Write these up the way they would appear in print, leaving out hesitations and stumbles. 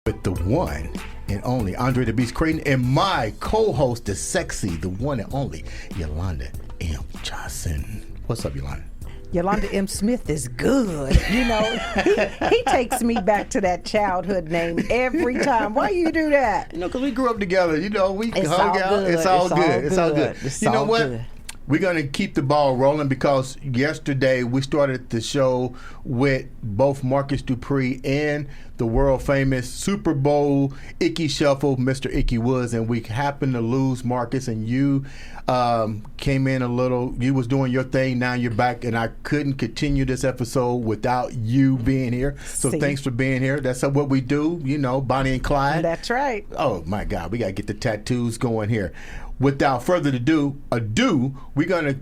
with the one and only Andre The Beast Crayton and my co-host, the sexy, the one and only Yolanda M. Johnson. What's up, Yolanda? Yolanda M. Smith is good. You know, he takes me back to that childhood name every time. Why you do that? You know, because we grew up together. You know, we It's hung all out. good. It's all good. It's all good. It's You know all what? good. We're going to keep the ball rolling because yesterday we started the show with both Marcus Dupree and the world famous Super Bowl Icky Shuffle, Mr. Icky Woods, and we happened to lose Marcus, and you came in a little, you was doing your thing, now you're back, and I couldn't continue this episode without you being here. So thanks for being here. That's what we do, you know, Bonnie and Clyde. That's right. Oh my God, we got to get the tattoos going here. Without further ado, we're going to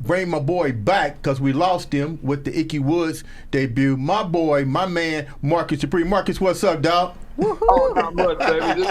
bring my boy back because we lost him with the Icky Woods debut. My boy, my man, Marcus Dupree. Marcus, what's up, dog? Woo-hoo. Oh, not much, baby.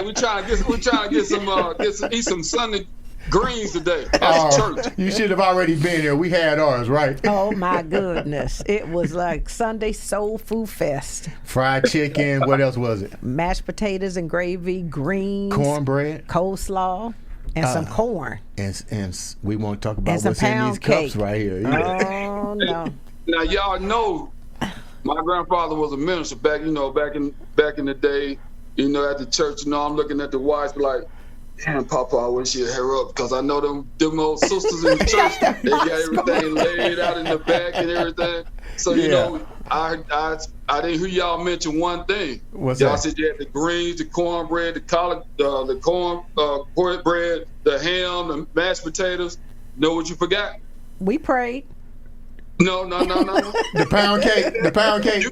We trying to eat some Sunday greens today after church. You should have already been here. We had ours, right? Oh my goodness. It was like Sunday Soul Food Fest. Fried chicken. What else was it? Mashed potatoes and gravy, greens, cornbread, coleslaw, and some corn. And we won't talk about and what's in these cups right here. Oh no. Now y'all know my grandfather was a minister back in the day, at the church. I'm looking at the wives like, damn, Papa, I wish you'd hair up because I know them old sisters in the church, they got everything laid out in the back and everything. So, I didn't hear y'all mention one thing. What's y'all that? said you had the greens, the cornbread, the collard, the cornbread, the ham, the mashed potatoes. Know what you forgot? We prayed. No. The pound cake. You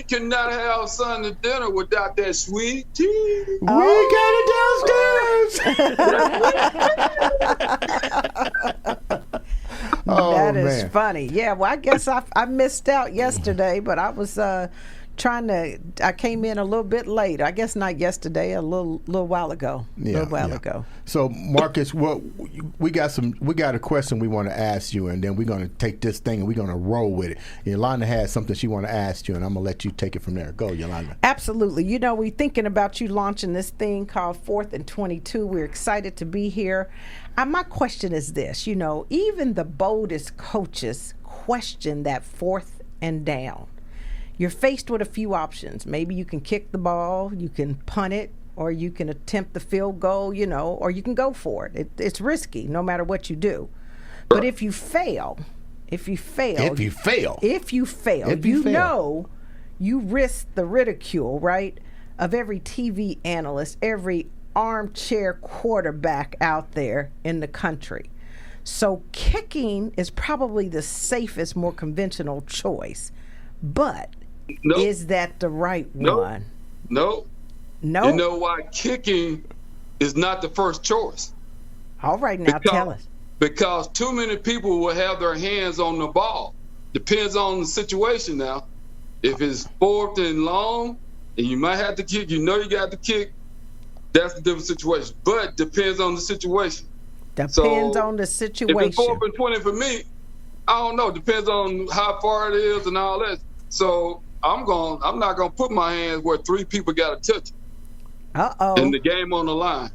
cannot have Sunday dinner without that sweet tea. We got it downstairs. That is funny. Yeah, well, I guess I missed out yesterday, but I was I came in a little bit late. I guess not yesterday, a little while ago. Ago. So, Marcus, we got a question we want to ask you, and then we're going to take this thing and we're going to roll with it. Yolanda has something she want to ask you, and I'm going to let you take it from there. Go, Yolanda. Absolutely. We're thinking about you launching this thing called 4th and 22. We're excited to be here. My question is this, even the boldest coaches question that 4th and down. You're faced with a few options. Maybe you can kick the ball, you can punt it, or you can attempt the field goal, or you can go for it. It's risky no matter what you do. But if you fail, you risk the ridicule, right, of every TV analyst, every armchair quarterback out there in the country. So kicking is probably the safest, more conventional choice. But is that the right one? No. You know why kicking is not the first choice? All right, now tell us. Because too many people will have their hands on the ball. Depends on the situation now. If it's 4th and long, and you might have to kick, you got to kick, that's a different situation. But depends on the situation. Depends on the situation. If it's 4th and 20 for me, I don't know. Depends on how far it is and all that. So I'm not gonna put my hands where 3 people got to touch it. And the game on the line.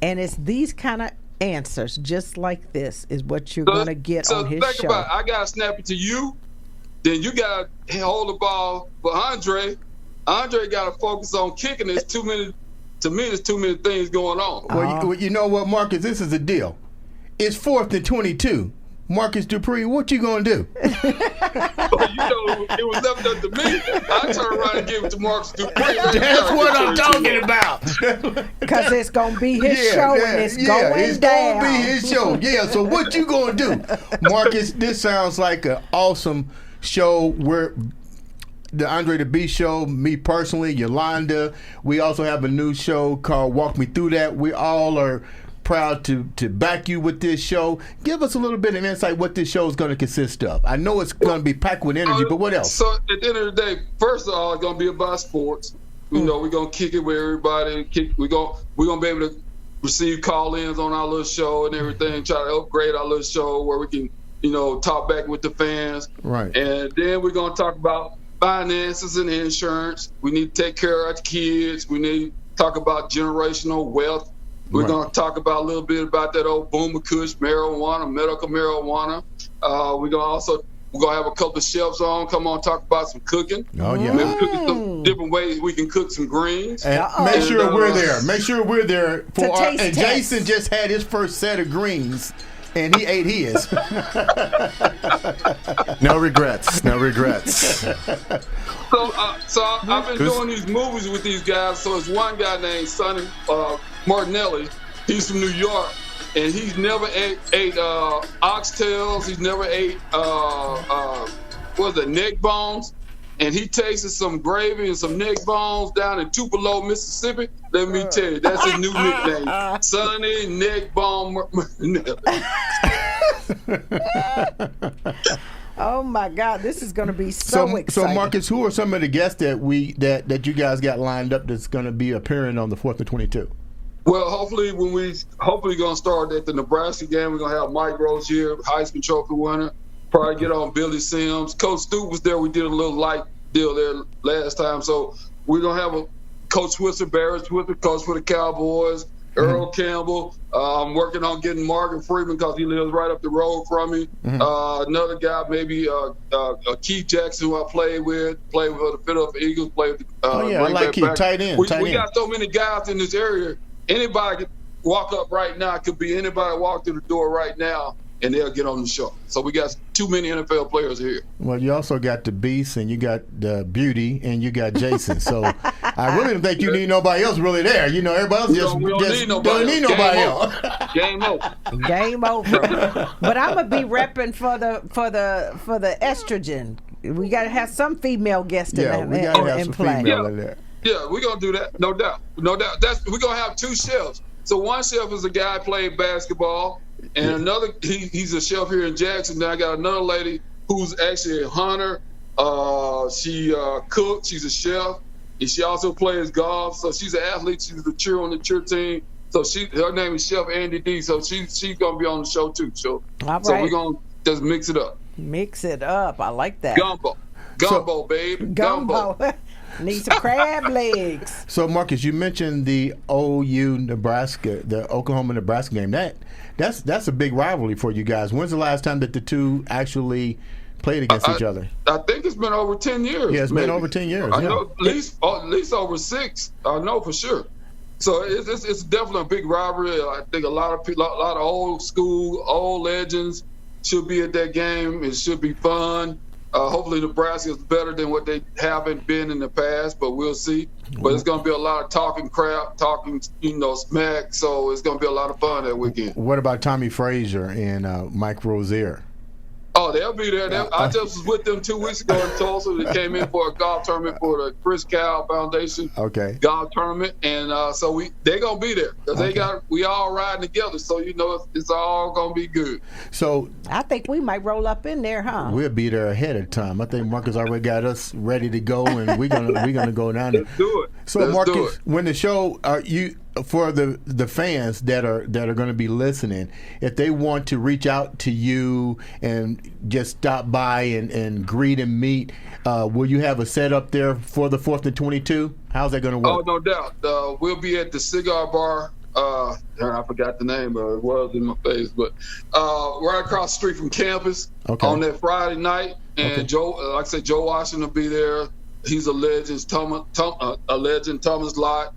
And it's these kind of answers, just like this, is what you're gonna get on his show. So think about it. I gotta snap it to you. Then you gotta hold the ball for Andre. Andre gotta focus on kicking. There's too many. To me, there's too many things going on. Well, you know what, Marcus? This is the deal. It's 4th and 22. Marcus Dupree, what you gonna do? It was left up to me. I turn around and give it to Marcus Dupree. That's what I'm talking about. Because it's gonna be his show and it's going down. Gonna be his show. Yeah. So what you gonna do, Marcus? This sounds like an awesome show. Where the Andre The Beast Show, me personally, Yolanda. We also have a new show called Walk Me Through That. We all are proud to back you with this show. Give us a little bit of insight what this show is going to consist of. I know it's going to be packed with energy, but what else? So at the end of the day, first of all, it's going to be about sports. We're going to kick it with everybody. We're going to be able to receive call-ins on our little show and everything, try to upgrade our little show where we can, talk back with the fans. Right. And then we're going to talk about finances and insurance. We need to take care of our kids. We need to talk about generational wealth. We're going to talk about a little bit about that old boomer kush marijuana, medical marijuana. We're going to have a couple of chefs on. Come on, talk about some cooking. Oh, yeah. Maybe cooking some different ways we can cook some greens. And make sure we're there. Make sure we're there for our. And Jason just had his first set of greens, and he ate his. No regrets. No regrets. So I've been doing these movies with these guys. So it's one guy named Sonny Martinelli. He's from New York, and he's never ate oxtails. He's never ate neck bones. And he tasted some gravy and some neck bones down in Tupelo, Mississippi. Let me tell you, that's his new nickname, Sonny Neck Bone Martinelli. Oh my God, this is going to be so exciting. So Marcus, who are some of the guests that you guys got lined up that's going to be appearing on the 4th and 22? Well, hopefully going to start at the Nebraska game. We're going to have Mike Rose here, Heisman Trophy winner. Probably get on Billy Sims. Coach Stute was there. We did a little light deal there last time. So we're going to have a Coach Switzer, Barrett Switzer, coach for the Cowboys, Earl Campbell. I'm working on getting Morgan Freeman because he lives right up the road from me. Another guy, maybe Keith Jackson, who I played with the Philadelphia Eagles. Played with I like Keith. Tight end. We got so many guys in this area. Anybody could walk up right now. It could be anybody walk through the door right now, and they'll get on the show. So we got too many NFL players here. Well, you also got the Beast, and you got the Beauty, and you got Jason. So I really don't think you need nobody else really there. You know, everybody else don't need nobody else. Game over. Game over. But I'm gonna be repping for the estrogen. We gotta have some female guests in we gotta have some play. female in there. Yeah, we're gonna do that, no doubt. We're gonna have two chefs. So one chef is a guy who played basketball, and another he's a chef here in Jackson. Then I got another lady who's actually a hunter. She cooks. She's a chef, and she also plays golf. So she's an athlete. She's the cheer on the cheer team. So her name is Chef Andy D. So she's gonna be on the show too. So we're gonna just mix it up. Mix it up. I like that. Gumbo, babe. Gumbo. Need some crab legs. So, Marcus, you mentioned the OU Nebraska, the Oklahoma Nebraska game. That's a big rivalry for you guys. When's the last time that the two actually played against each other? I think it's been over 10 years. Yeah, it's been over 10 years. I know at least over 6. I know for sure. So it's definitely a big rivalry. I think a lot of people, a lot of old school, old legends should be at that game. It should be fun. Hopefully Nebraska is better than what they haven't been in the past, but we'll see. But it's going to be a lot of talking crap, talking, smack. So it's going to be a lot of fun that weekend. What about Tommy Frazier and Mike Rozier? Oh, they'll be there. I just was with them 2 weeks ago in Tulsa. They came in for a golf tournament for the Chris Cal Foundation golf tournament, and so they're gonna be there because we all riding together. So it's all gonna be good. So I think we might roll up in there, huh? We'll be there ahead of time. I think Marcus already got us ready to go, and we're gonna go down there. Let's do it. So Marcus, when the show for the fans that are going to be listening, if they want to reach out to you and just stop by and greet and meet, will you have a setup there for the 4th and 22? How's that going to work? Oh, no doubt. We'll be at the Cigar Bar. I forgot the name, but it was in my face. But right across the street from campus on that Friday night. And Joe, like I said, Joe Washington will be there. He's a legend. Thomas Lott.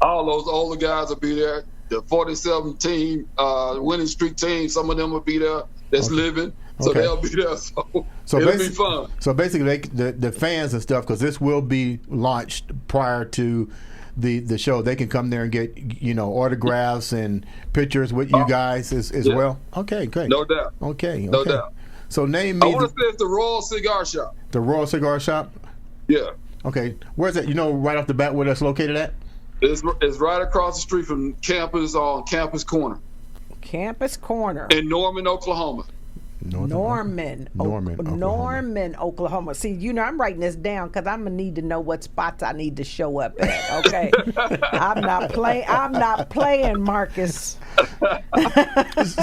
All those older guys will be there. The 47 team, winning streak team, some of them will be there that's living. So they'll be there. So it'll be fun. So basically, the fans and stuff, because this will be launched prior to the show, they can come there and get autographs and pictures with you guys as well. Okay, great. No doubt. Okay. No doubt. So name me. I want to say it's the Royal Cigar Shop. The Royal Cigar Shop? Yeah. Okay. Where's that? Right off the bat where that's located at? It's right across the street from campus on Campus Corner. Campus Corner. In Norman, Oklahoma. Norman, Oklahoma. See, I'm writing this down because I'm gonna need to know what spots I need to show up at. Okay, I'm not playing, Marcus.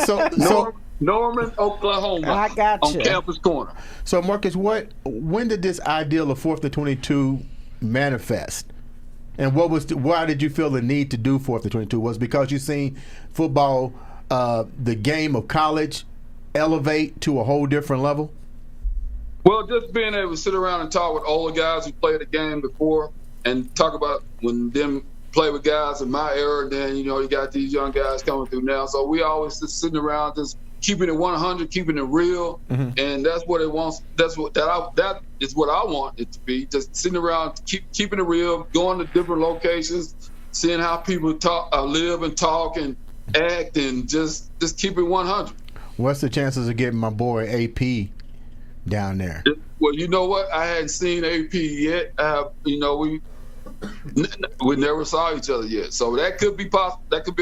So Norman, Oklahoma. I got on you. Campus Corner. So, Marcus, when did this ideal of 4th and 22 manifest? And why did you feel the need to do 4th and 22? Was it because you seen football, the game of college, elevate to a whole different level? Well, just being able to sit around and talk with older guys who played the game before and talk about when them play with guys in my era, and then, you got these young guys coming through now. So we always just sitting around just keeping it 100, keeping it real, and that's what it wants. That is what I want it to be. Just sitting around, keeping it real, going to different locations, seeing how people talk, live and talk and act, and just keep it 100. What's the chances of getting my boy AP down there? Well, you know what? I hadn't seen AP yet. We never saw each other yet, so that could be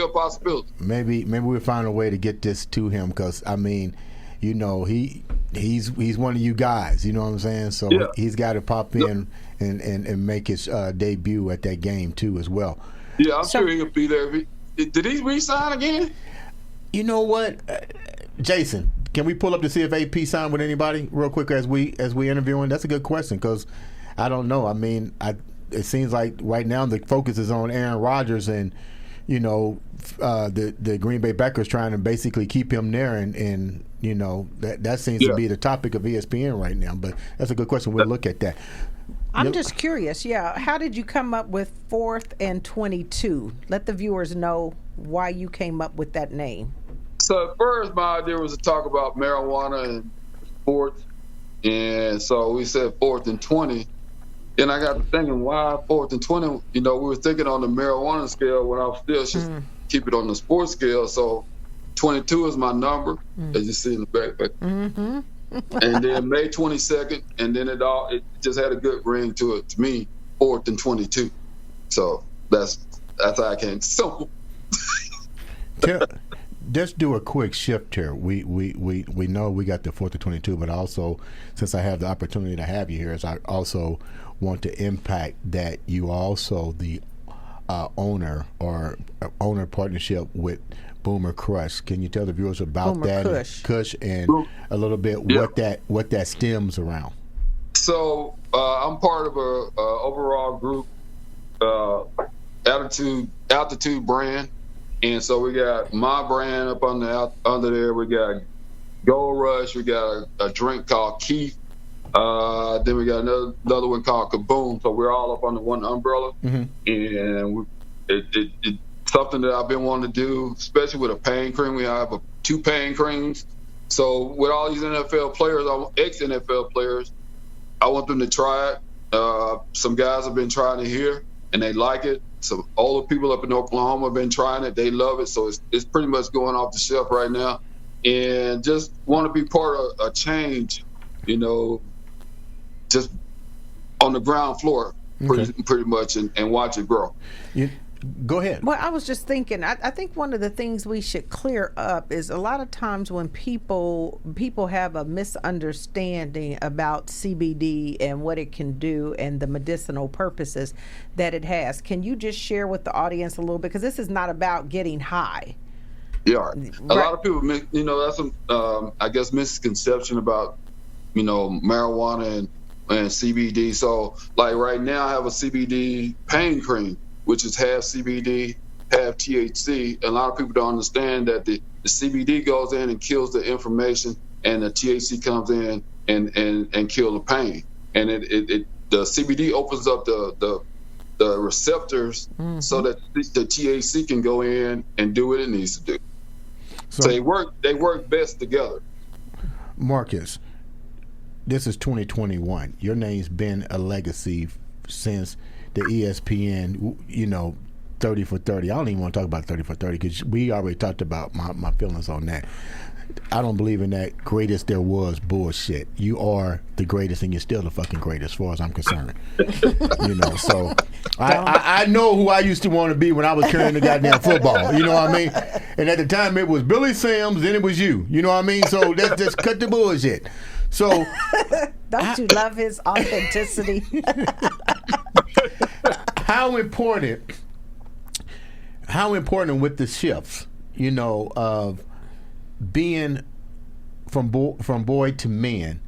a possibility. Maybe we'll find a way to get this to him, because I mean, he's one of you guys. You know what I'm saying? So yeah. He's got to pop in and make his debut at that game too as well. Yeah, I'm sure he'll be there. Did he re-sign again? You know what, Jason? Can we pull up to see if AP signed with anybody real quick as we interview him? That's a good question, because I don't know. I mean, it seems like right now the focus is on Aaron Rodgers, and the Green Bay Packers trying to basically keep him there, and that seems to be the topic of ESPN right now. But that's a good question. We'll look at that. I'm just curious. Yeah, how did you come up with 4th and 22? Let the viewers know why you came up with that name. So at first, my idea was to talk about marijuana and sports, and so we said 4th and 20. Then I got to thinking, why 4th and 20? We were thinking on the marijuana scale when I was still just keep it on the sports scale. So 22 is my number, as you see in the back. Mm-hmm. And then May 22nd, and then it just had a good ring to it to me, 4th and 22. So that's how I came. Simple. Just do a quick shift here. We know we got the 4th and 22, but also, since I have the opportunity to have you here, is I also want to impact that you also the owner partnership with Boomer Crush. Can you tell the viewers about Boomer that Kush and a little bit what that stems around? So I'm part of a overall group, altitude brand. And so we got my brand up under there. We got Gold Rush. We got a drink called Keith. Then we got another one called Kaboom. So we're all up under one umbrella. And it's something that I've been wanting to do, especially with a pain cream. We have 2 pain creams. So with all these NFL players, ex-NFL players, I want them to try it. Some guys have been trying it here, and they like it. So all the people up in Oklahoma have been trying it. They love it. So it's pretty much going off the shelf right now. And just want to be part of a change, just on the ground floor, pretty much, and watch it grow. Go ahead. Well, I was just thinking, I think one of the things we should clear up is a lot of times when people have a misunderstanding about CBD and what it can do and the medicinal purposes that it has. Can you just share with the audience a little bit? Because this is not about getting high. Yeah. A lot of people, that's some, I guess, misconception about, marijuana and CBD. So, like right now, I have a CBD pain cream, which is half CBD, half THC. And a lot of people don't understand that the CBD goes in and kills the inflammation, and the THC comes in and kill the pain. And the CBD opens up the receptors so that the THC can go in and do what it needs to do. So they work best together. Marcus, this is 2021. Your name's been a legacy since the ESPN, 30 for 30. I don't even want to talk about 30 for 30 because we already talked about my feelings on that. I don't believe in that greatest there was bullshit. You are the greatest, and you're still the fucking greatest as far as I'm concerned. So I know who I used to want to be when I was carrying the goddamn football. You know what I mean? And at the time it was Billy Sims, then it was you. You know what I mean? So let's just cut the bullshit. So don't you love his authenticity? How important with the shifts, of being from boy to man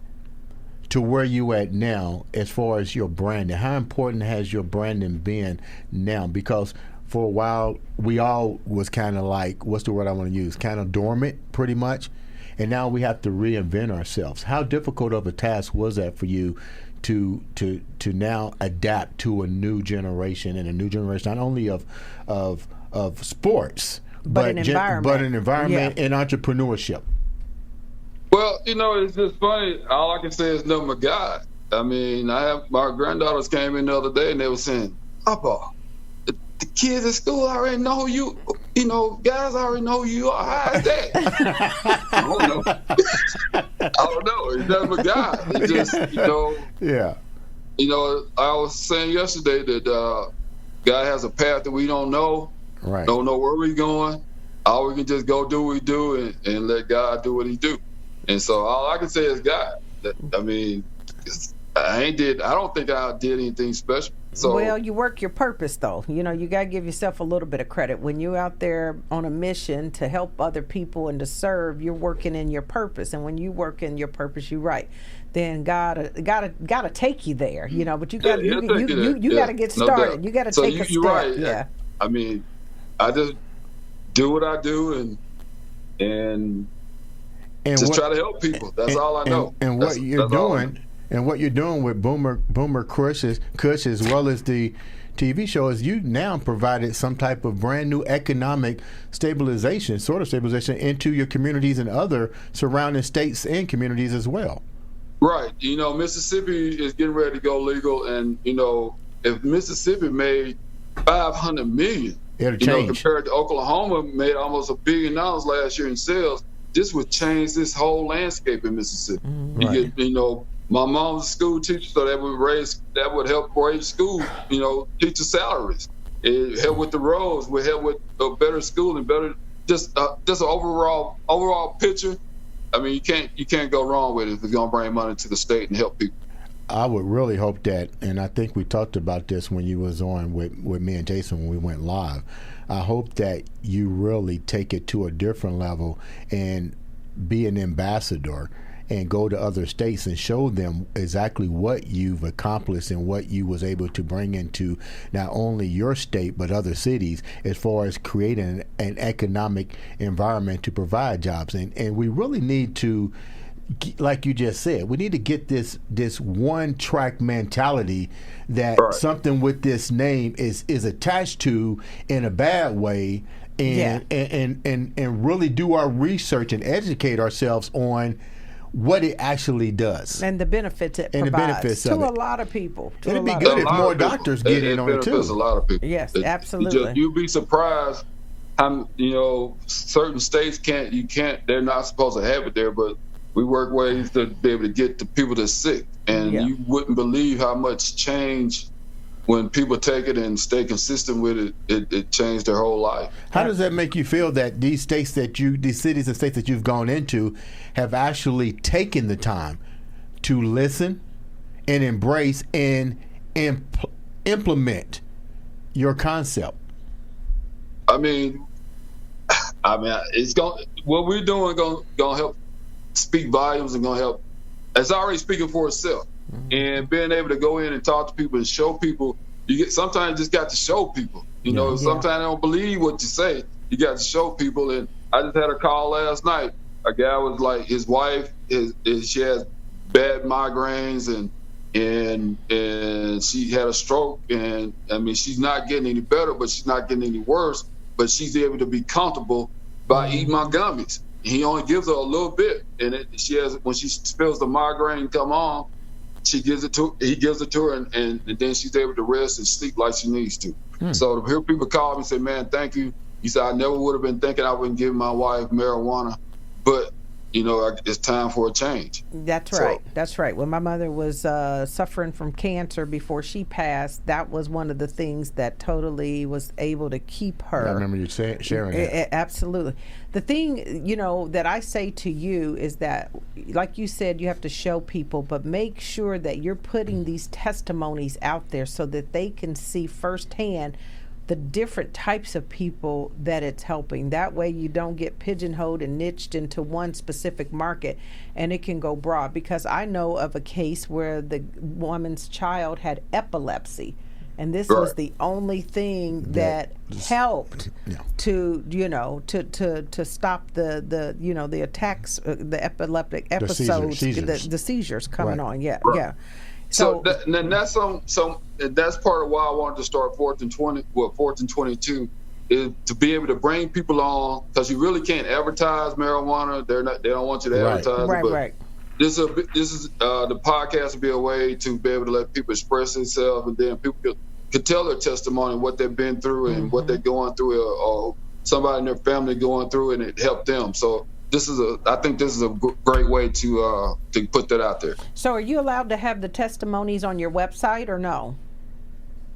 to where you at now as far as your branding? How important has your branding been now? Because for a while we all was kind of like, what's the word I want to use, kind of dormant pretty much, and now we have to reinvent ourselves. How difficult of a task was that for you to now adapt to a new generation, and a new generation not only of sports but an environment, and entrepreneurship? Well, it's just funny. All I can say is nothing but God. I mean, my granddaughters came in the other day and they were saying, Papa, the kids at school already know who you, guys already know who you are. How is that? I don't know. I don't know. It's nothing but God. It's just, Yeah. I was saying yesterday that God has a path that we don't know. Right. Don't know where we're going. All we can just go do what we do and let God do what he do. And so all I can say is God. I mean, I don't think I did anything special. So, well, you work your purpose, though. You got to give yourself a little bit of credit. When you're out there on a mission to help other people and to serve, you're working in your purpose. And when you work in your purpose, you're right. Then God gotta take you there. But you got you got to get started. You got to take a step. You're right. Yeah. I mean, I just do what I do and just try to help people. That's all I know. And what you're doing with Boomer Kush as well as the TV show is you now provided some type of brand new economic stabilization into your communities and other surrounding states and communities as well. Right. Mississippi is getting ready to go legal, and if Mississippi made $500 million, it'll change. Compared to Oklahoma made almost $1 billion last year in sales, this would change this whole landscape in Mississippi. Mm-hmm. You get, my mom's a school teacher, so that would help raise school, teacher salaries. It help with the roads, would help with a better school and better just an overall picture. I mean, you can't go wrong with it if it's gonna bring money to the state and help people. I would really hope that, and I think we talked about this when you was on with me and Jason when we went live. I hope that you really take it to a different level and be an ambassador and go to other states and show them exactly what you've accomplished and what you was able to bring into not only your state but other cities as far as creating an economic environment to provide jobs. And we really need to, like you just said, we need to get this one-track mentality that something with this name is attached to in a bad way, and really do our research and educate ourselves on what it actually does and the benefits it provides to a lot of people. It'd be good if more doctors get in on it too. A lot of people. Yes, absolutely. You'd be surprised how certain states they're not supposed to have it there, but we work ways to be able to get the people that's sick, and you wouldn't believe how much change when people take it and stay consistent with it. It changed their whole life. How does that make you feel that these cities and states that you've gone into have actually taken the time to listen and embrace and implement your concept? I mean, it's what we're doing going to help speak volumes and going to help. It's already speaking for itself. Mm-hmm. And being able to go in and talk to people and show people, sometimes you just got to show people. Sometimes they don't believe what you say. You got to show people. And I just had a call last night. A guy was like, his wife she has bad migraines and she had a stroke, and I mean she's not getting any better, but she's not getting any worse. But she's able to be comfortable by eating my gummies. He only gives her a little bit, and when she feels the migraine come on, he gives it to her, and then she's able to rest and sleep like she needs to. So to hear people call me and say, "Man, thank you." He said, "I never would have been thinking I wouldn't give my wife marijuana, but it's time for a change." That's right. That's right. When my mother was suffering from cancer before she passed, that was one of the things that totally was able to keep her. I remember you sharing that. Absolutely. The thing, that I say to you is that, like you said, you have to show people, but make sure that you're putting these testimonies out there so that they can see firsthand the different types of people that it's helping. That way you don't get pigeonholed and niched into one specific market, and it can go broad. Because I know of a case where the woman's child had epilepsy, and this was the only thing that helped to to stop the attacks, the epileptic episodes, the seizures coming on. Yeah. So that's that's part of why I wanted to start 4th and 22 is to be able to bring people on, because you really can't advertise marijuana. They don't want you to advertise it. But this is the podcast will be a way to be able to let people express themselves, and then people could tell their testimony, what they've been through and what they're going through, or somebody in their family going through, and it helped them. So I think this is a great way to put that out there. So are you allowed to have the testimonies on your website or no?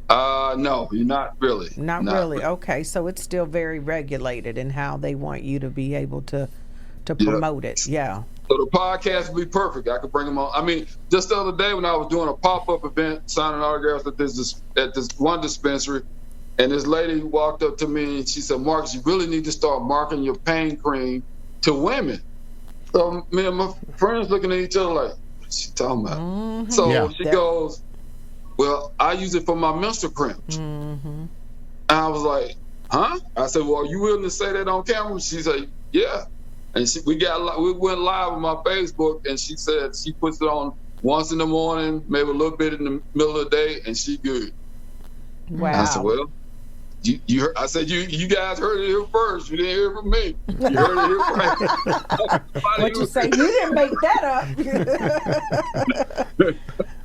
No, you're not really. Not really. Okay, so it's still very regulated in how they want you to be able to promote it. Yeah. So the podcast would be perfect. I could bring them on. I mean, just the other day when I was doing a pop-up event, signing autographs at this one dispensary, and this lady walked up to me and she said, "Marcus, you really need to start marketing your pain cream to women." So me and my friends looking at each other like, "What's she talking about?" So she goes, "Well, I use it for my menstrual cramps." And I was like, "Huh?" I said, "Well, are you willing to say that on camera?" She said, "Yeah." And we went live on my Facebook, and she said she puts it on once in the morning, maybe a little bit in the middle of the day, and she good. Wow. I said, "Well, you heard, I said you guys heard it here first. You didn't hear it from me. You heard it here first." What you say? You didn't make that up.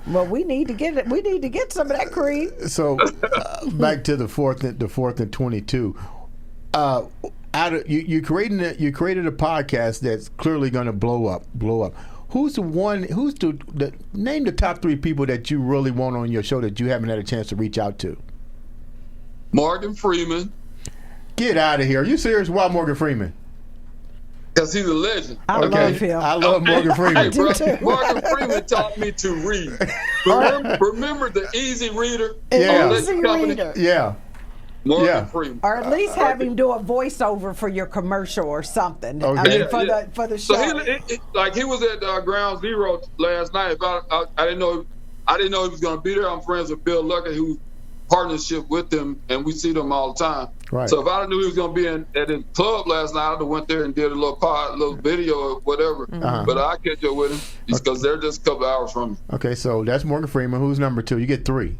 Well, we need to get it. We need to get some of that cream. So back to the 4th and 22. You created a podcast that's clearly going to blow up. Who's the name the top 3 people that you really want on your show that you haven't had a chance to reach out to? Morgan Freeman. Get out of here. Are you serious? Why Morgan Freeman? Because he's a legend. I love him. I love Morgan Freeman. Hey, Morgan Freeman taught me to read. Remember the Easy Reader? Yeah. Easy Reader. Yeah. Morgan Freeman. Or at least have him do a voiceover for your commercial or something. Okay. I mean, for the show. So he was at Ground Zero last night. I didn't know he was going to be there. I'm friends with Bill Luckett, who's partnership with him, and we see them all the time. Right. So if I knew he was going to be at his club last night, I'd have went there and did a little video or whatever. But I catch up with him because they're just a couple hours from me. Okay, so that's Morgan Freeman. Who's number 2? You get 3.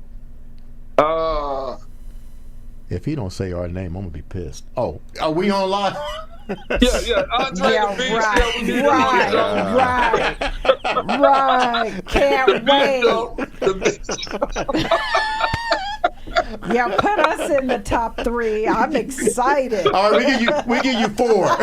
If he don't say our name, I'm gonna be pissed. Oh, are we on live? Yeah. Andre The Beast. Right. Can't wait. Yeah, put us in the top 3. I'm excited. All right, we give you 4.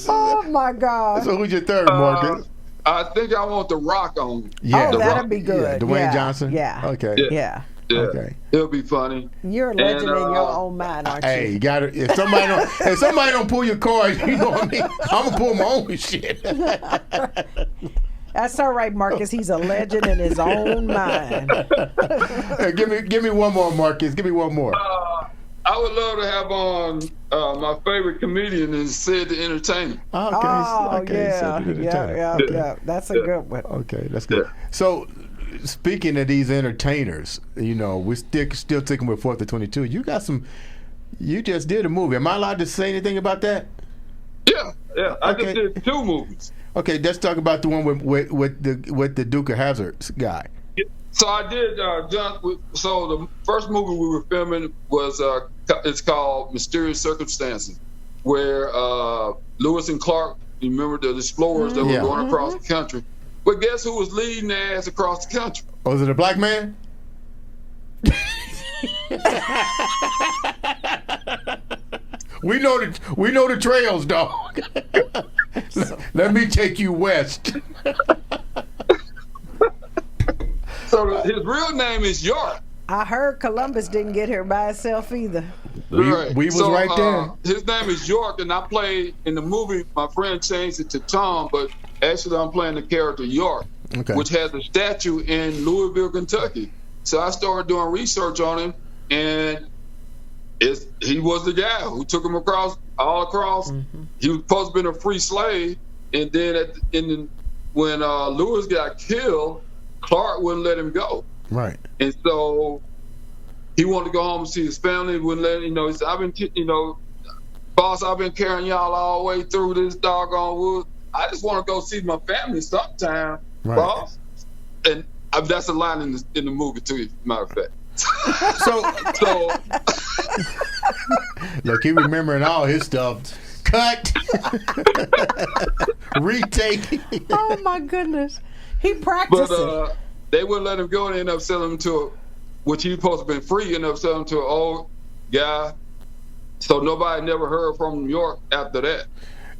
Oh my God. So who's your 3rd, Morgan? I think I want The Rock on. Yeah, that'd be good. Yeah. Dwayne Johnson. Yeah. Okay. Yeah. Okay. It'll be funny. You're a legend in your own mind, aren't you? Hey, you got it. If somebody don't pull your card, you know what I mean. I'm gonna pull my own shit. That's all right, Marcus. He's a legend in his own mind. Hey, give me one more, Marcus. Give me one more. I would love to have on my favorite comedian is Sid the Entertainer. Yeah. That's a good one. Okay, that's good. So, speaking of these entertainers, we're still sticking with 4th and 22. You got some. You just did a movie. Am I allowed to say anything about that? Yeah. I just did 2 movies. Okay, let's talk about the one with the Duke of Hazzard's guy. So I did, so the first movie we were filming was, it's called Mysterious Circumstances, where Lewis and Clark, you remember the explorers that were going across the country. But guess who was leading their ass across the country? Was it a black man? We know the trails, dog. Let me take you west. So his real name is York. I heard Columbus didn't get here by itself either. We was right there. His name is York, and I played in the movie. My friend changed it to Tom, but actually I'm playing the character York, which has a statue in Louisville, Kentucky. So I started doing research on him, and he was the guy who took him across. Mm-hmm. He was supposed to be a free slave, and then when Lewis got killed, Clark wouldn't let him go. Right. And so he wanted to go home and see his family. Wouldn't let him. He said, "I've been, boss, I've been carrying y'all all the way through this doggone wood. I just want to go see my family sometime, right. Boss." And that's a line in the movie too, matter of fact. So look, he remembering all his stuff. Cut. Retake. Oh my goodness. He practiced. But they wouldn't let him go and end up selling him to which he was supposed to have been free, ended up selling him to an old guy. So nobody never heard from New York after that.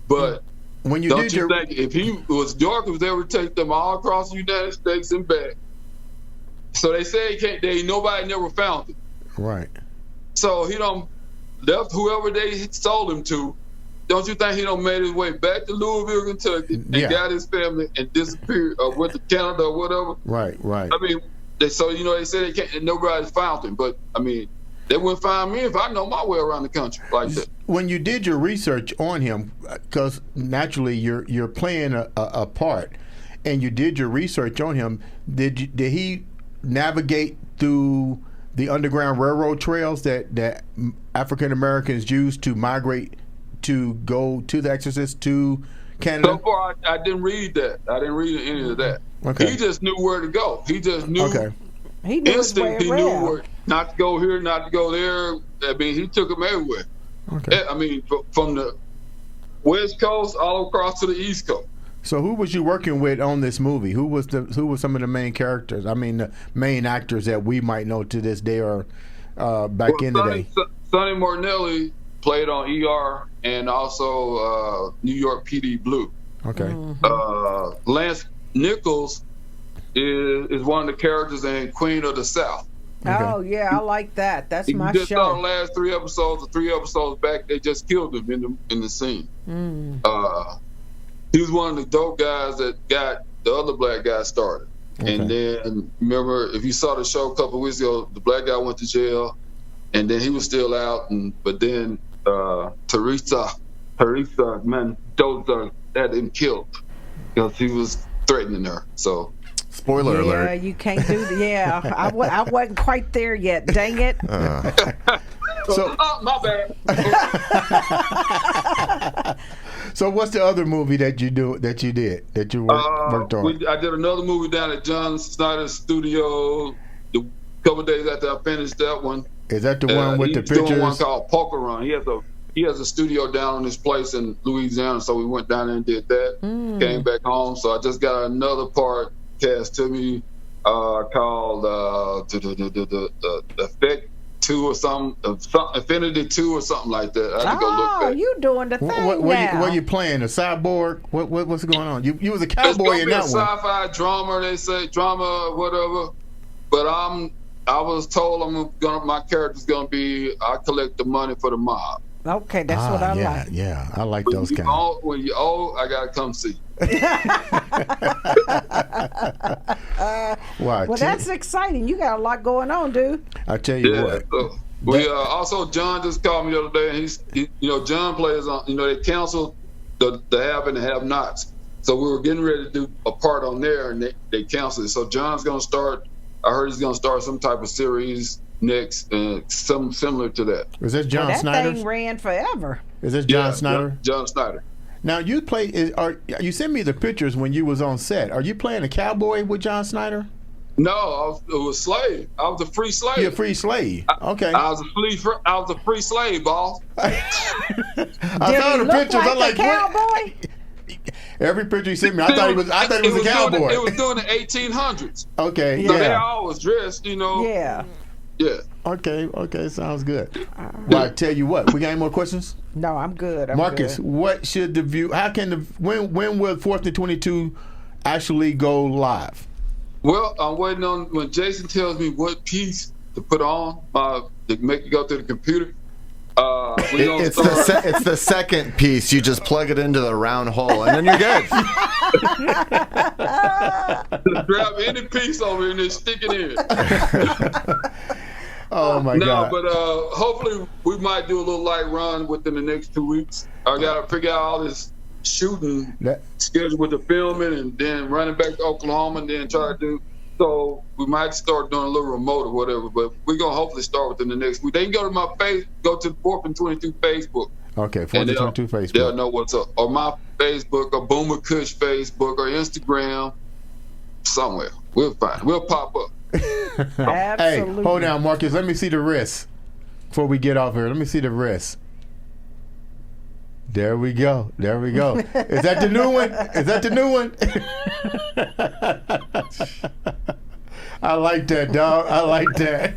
But when you don't you think if he was New York was able to take them all across the United States and back? So they say nobody never found him. Right. So he left whoever they sold him to. Don't you think he made his way back to Louisville, Kentucky, and got his family and disappeared or went to Canada or whatever? Right. I mean, they said they can't, and nobody found him. But I mean, they wouldn't find me if I know my way around the country like that. When you did your research on him, because naturally you're playing a part, and you did your research on him, did he navigate through the Underground Railroad trails that African Americans used to migrate to go to the Exorcist to Canada? So far, I didn't read that. I didn't read any of that. Okay. He just knew where to go. He just knew. Okay. He knew instinct. He knew where not to go here, not to go there. I mean, he took them everywhere. Okay. I mean, from the West Coast all across to the East Coast. So who was you working with on this movie? Who was some of the main characters? I mean, the main actors that we might know to this day or back in the day. Sonny Martinelli played on ER and also New York PD Blue. Okay. Mm-hmm. Lance Nichols is one of the characters in Queen of the South. Okay. Oh yeah, I like that. That's my just show. Saw the last 3 episodes back. They just killed him in the scene. He was one of the dope guys that got the other black guy started. Okay. And then remember, if you saw the show a couple of weeks ago, the black guy went to jail, and then he was still out. But then Teresa Mendoza had him killed because he was threatening her. So. Spoiler alert. Yeah, you can't do that. Yeah, I wasn't quite there yet. Dang it. So, my bad. So what's the other movie that you worked on? I did another movie down at John Snyder's studio a couple of days after I finished that one. Is that the one with the pictures? He's doing one called Poker Run. He has a studio down on his place in Louisiana, so we went down there and did that. Came back home, so I just got another part cast to me called the Effect 2 or something, Infinity 2 or something like that. I had to go look back. You doing the thing now. What you playing? A cyborg? What's going on? You was a cowboy in that one. It's gonna be a sci-fi drama. They say drama, whatever. But I was told my character's gonna be I collect the money for the mob. Okay, that's what I like. Yeah, I like those kind. When you're old, I gotta come see. Well, that's exciting. You got a lot going on, dude. I tell you what. So we also John just called me the other day, and John plays on. They canceled the have and the have-nots, so we were getting ready to do a part on there, and they canceled it. So John's gonna start. I heard he's gonna start some type of series next, something similar to that. Is this John Snyder? That thing ran forever. Is this John Snyder? John Snyder. Now you you sent me the pictures when you was on set. Are you playing a cowboy with John Snyder? No, I was a slave. I was a free slave. You're a free slave. Okay. I was a free slave, boss. I saw the pictures. Like I'm like, cowboy? Every picture he sent me, I thought he was a cowboy. It was during the 1800s. Okay. So they all was dressed, Yeah. Yeah. Okay, sounds good. Well, I tell you what, we got any more questions? No, I'm good. Marcus, what should when will 4th and 22 actually go live? Well, I'm waiting on when Jason tells me what piece to put on to make it go through the computer. It's the second piece. You just plug it into the round hole, and then you're good. Just grab any piece over and then stick it in. Oh my God! No, but hopefully we might do a little light run within the next 2 weeks. I gotta figure out all this shooting schedule with the filming, and then running back to Oklahoma, and then try to do. So we might start doing a little remote or whatever. But we're gonna hopefully start within the next week. They can go to my go to the 4th and 22 Facebook. Okay, 4th and 22 Facebook. They'll know what's up. Or my Facebook, or Boomer Kush Facebook, or Instagram, somewhere. We'll find it. We'll pop up. Absolutely. Hey, hold on, Marcus. Let me see the wrist before we get off here. Let me see the wrist. There we go. There we go. Is that the new one? Is that the new one? I like that, dog. I like that.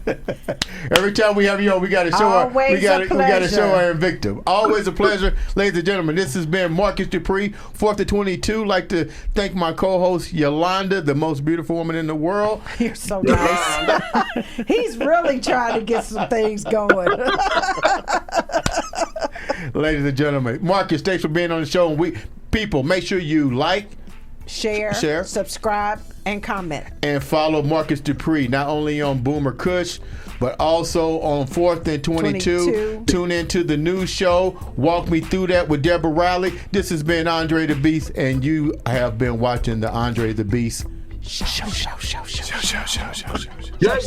Every time we have you on, we got to show our we got to show our victim. Always a pleasure, ladies and gentlemen. This has been Marcus Dupree, 4th and 22. Like to thank my co-host Yolanda, the most beautiful woman in the world. You're so nice. He's really trying to get some things going. Ladies and gentlemen, Marcus, thanks for being on the show. And people, make sure you like, share, subscribe, and comment. And follow Marcus Dupree, not only on Boomer Kush, but also on 4th and 22. Tune into the new show, Walk Me Through That with Deborah Riley. This has been Andre the Beast, and you have been watching the Andre the Beast show. Yeah.